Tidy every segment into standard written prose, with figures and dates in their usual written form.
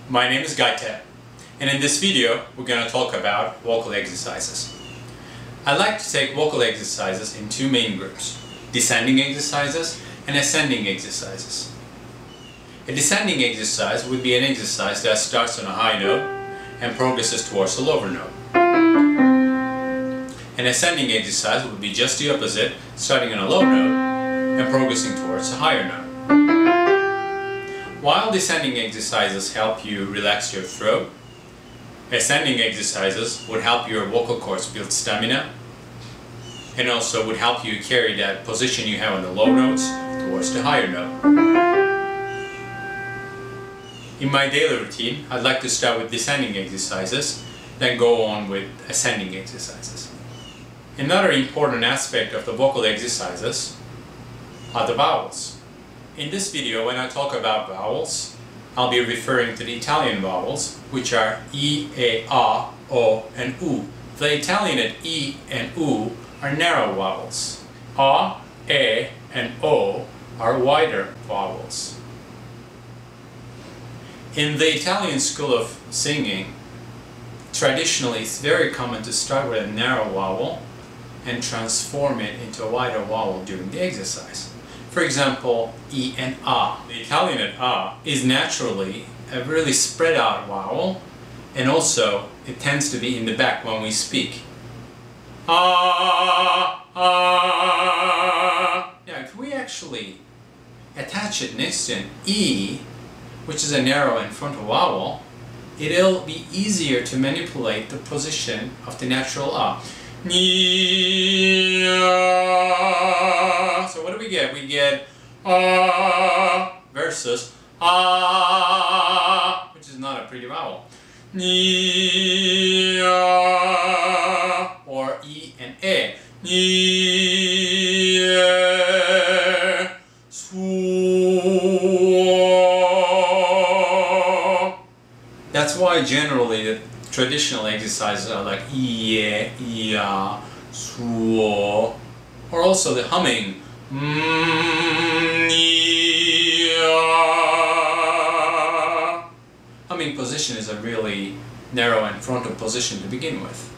My name is Gaite, and in this video we're going to talk about vocal exercises. I like to take vocal exercises in two main groups: descending exercises and ascending exercises. A descending exercise would be an exercise that starts on a high note and progresses towards a lower note. An ascending exercise would be just the opposite, starting on a low note and progressing towards a higher note. While descending exercises help you relax your throat, ascending exercises would help your vocal cords build stamina and also would help you carry that position you have on the low notes towards the higher note. In my daily routine, I'd like to start with descending exercises, then go on with ascending exercises. Another important aspect of the vocal exercises are the vowels. In this video, when I talk about vowels, I'll be referring to the Italian vowels, which are E, A, A, O, and U. The Italian E and U are narrow vowels. A, E, and O are wider vowels. In the Italian school of singing, traditionally it's very common to start with a narrow vowel and transform it into a wider vowel during the exercise. For example, E and A. The Italian A is naturally a really spread out vowel, and also it tends to be in the back when we speak. A, A. Now if we actually attach it next to an E, which is a narrow and frontal vowel, it'll be easier to manipulate the position of the natural A. So what do we get? We get A versus A, which is not a pretty vowel. Or E and A. That's why generally the traditional exercises are like ie, ia, suo, or also the humming. Humming position is a really narrow and frontal position to begin with.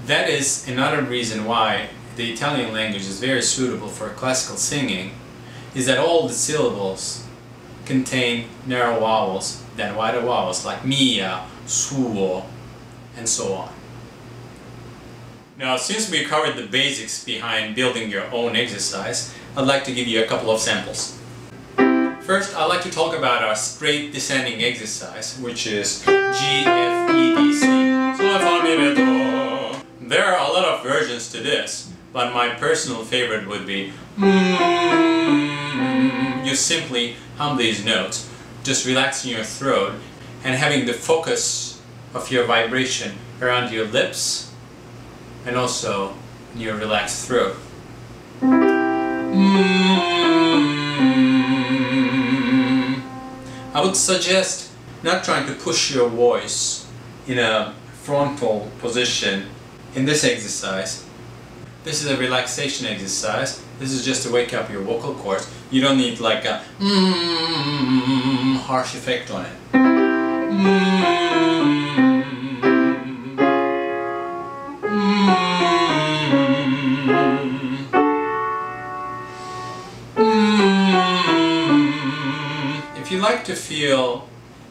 That is another reason why the Italian language is very suitable for classical singing, is that all the syllables contain narrow vowels than wider vowels like mia, suo, and so on. Now, since we covered the basics behind building your own exercise, I'd like to give you a couple of samples. First, I'd like to talk about our straight descending exercise, which is G, F, E, D, C. Sol, Fa, Mi, Re, Do. There are a lot of versions to this, but my personal favorite would be You simply hum these notes, just relaxing your throat and having the focus of your vibration around your lips and also in your relaxed throat. I would suggest not trying to push your voice in a frontal position in this exercise. This is a relaxation exercise. This is just to wake up your vocal cords. You don't need like a harsh effect on it. If you like to feel,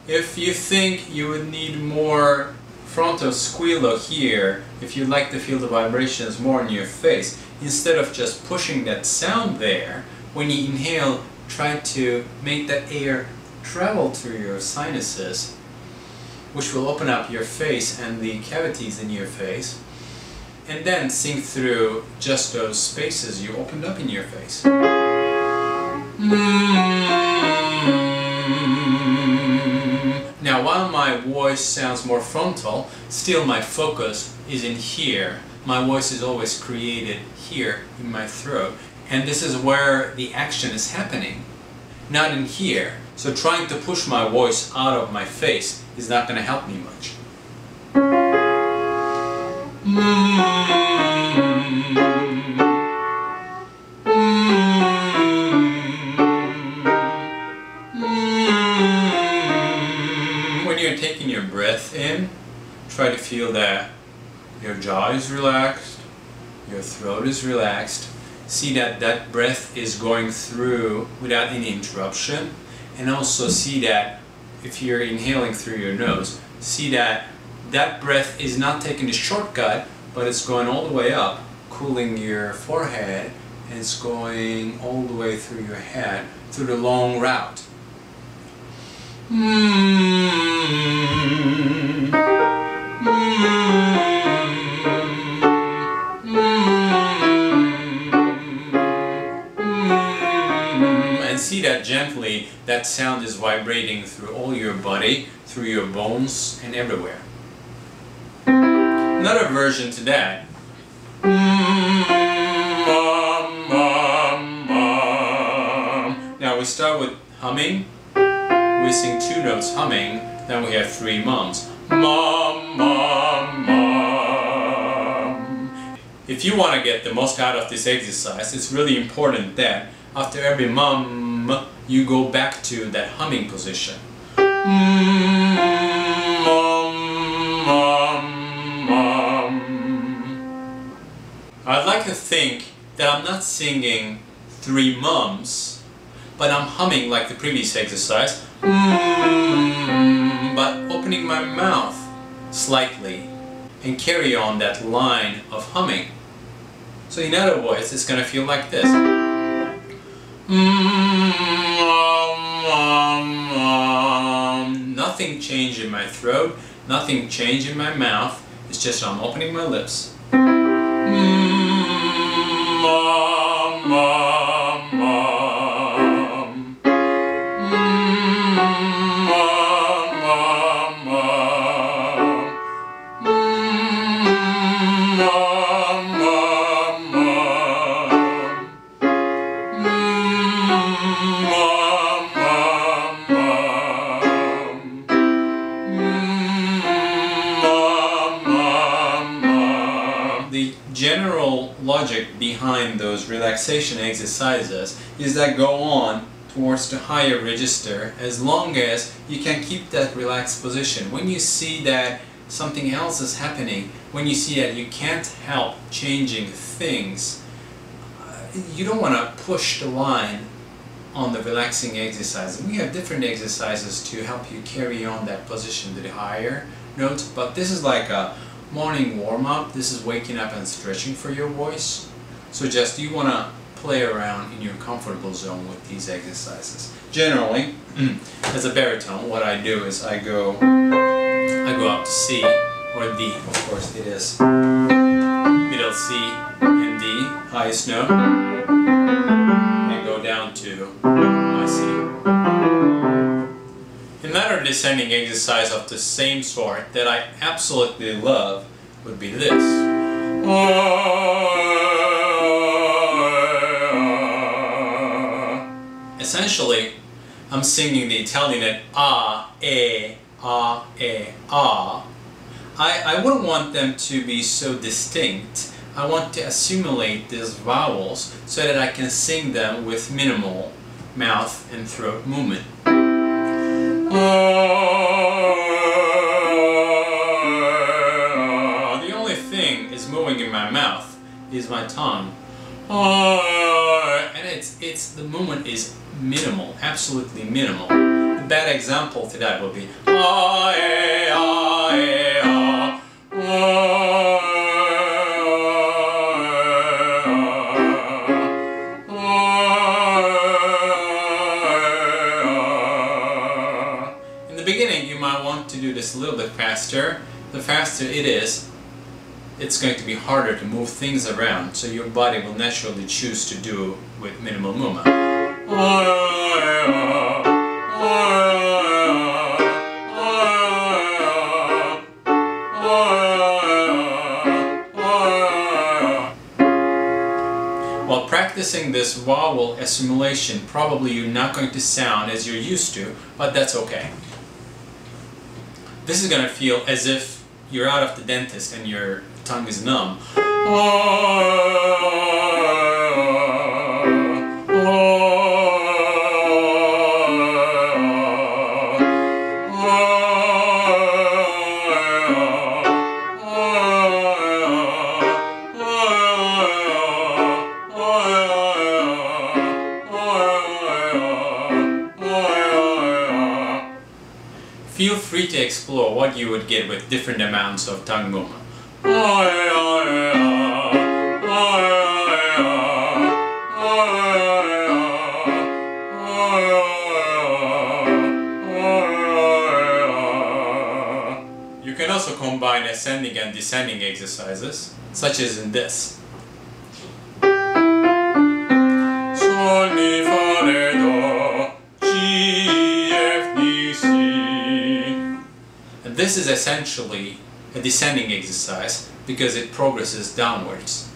if you think you would need more frontal squealo here, if you like to feel the vibrations more in your face, instead of just pushing that sound there, when you inhale, try to make that air travel through your sinuses, which will open up your face and the cavities in your face, and then sing through just those spaces you opened up in your face. Now, while my voice sounds more frontal, still my focus is in here. My voice is always created here in my throat, and this is where the action is happening, not in here. So trying to push my voice out of my face is not going to help me much. you're taking your breath in, try to feel that your jaw is relaxed, your throat is relaxed. See that that breath is going through without any interruption, and also see that if you're inhaling through your nose, see that that breath is not taking the shortcut, but it's going all the way up, cooling your forehead, and it's going all the way through your head, through the long route. And see that gently that sound is vibrating through all your body, through your bones, and everywhere. Another version to that. Now we start with humming. We sing 2 notes humming, then we have 3 mums. Mum, mum, mum. If you want to get the most out of this exercise, it's really important that after every mum, you go back to that humming position. Mum, mum, mum. I'd like to think that I'm not singing 3 mums, but I'm humming like the previous exercise, but opening my mouth slightly and carry on that line of humming. So in other words, it's going to feel like this. Nothing changed in my throat, nothing changed in my mouth, it's just I'm opening my lips. The general logic behind those relaxation exercises is that go on towards the higher register as long as you can keep that relaxed position. When you see that something else is happening, when you see that you can't help changing things, you don't want to push the line on the relaxing exercise. We have different exercises to help you carry on that position to the higher notes, but this is like a morning warm-up. This is waking up and stretching for your voice. So just you want to play around in your comfortable zone with these exercises. Generally, as a baritone, what I do is I go up to C or D, of course it is middle C and D, highest note, and go down to my C. Another descending exercise of the same sort that I absolutely love would be this. Essentially, I'm singing the Italian at ah, eh, ah, eh, ah. I wouldn't want them to be so distinct. I want to assimilate these vowels so that I can sing them with minimal mouth and throat movement. The only thing is moving in my mouth is my tongue. And the movement is minimal, absolutely minimal. The bad example to that would be in the beginning you might want to do this a little bit faster. The faster it is, it's going to be harder to move things around, so your body will naturally choose to do with minimal movement. While practicing this vowel assimilation, probably you're not going to sound as you're used to, but that's okay. This is going to feel as if you're out of the dentist and your tongue is numb. Feel free to explore what you would get with different amounts of tongue movement. You can also combine ascending and descending exercises, such as in this. Sol, mi, fa, re, do, G, F, D, C. And this is essentially a descending exercise because it progresses downwards.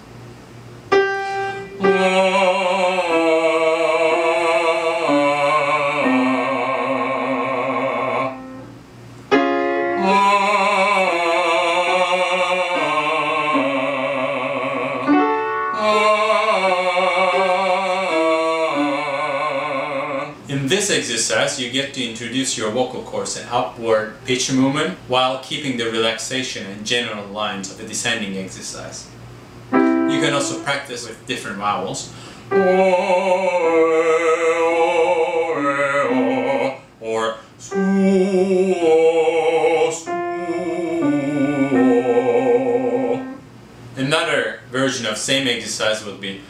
In this exercise, you get to introduce your vocal cords and upward pitch movement while keeping the relaxation and general lines of the descending exercise. You can also practice with different vowels, or another version of same exercise would be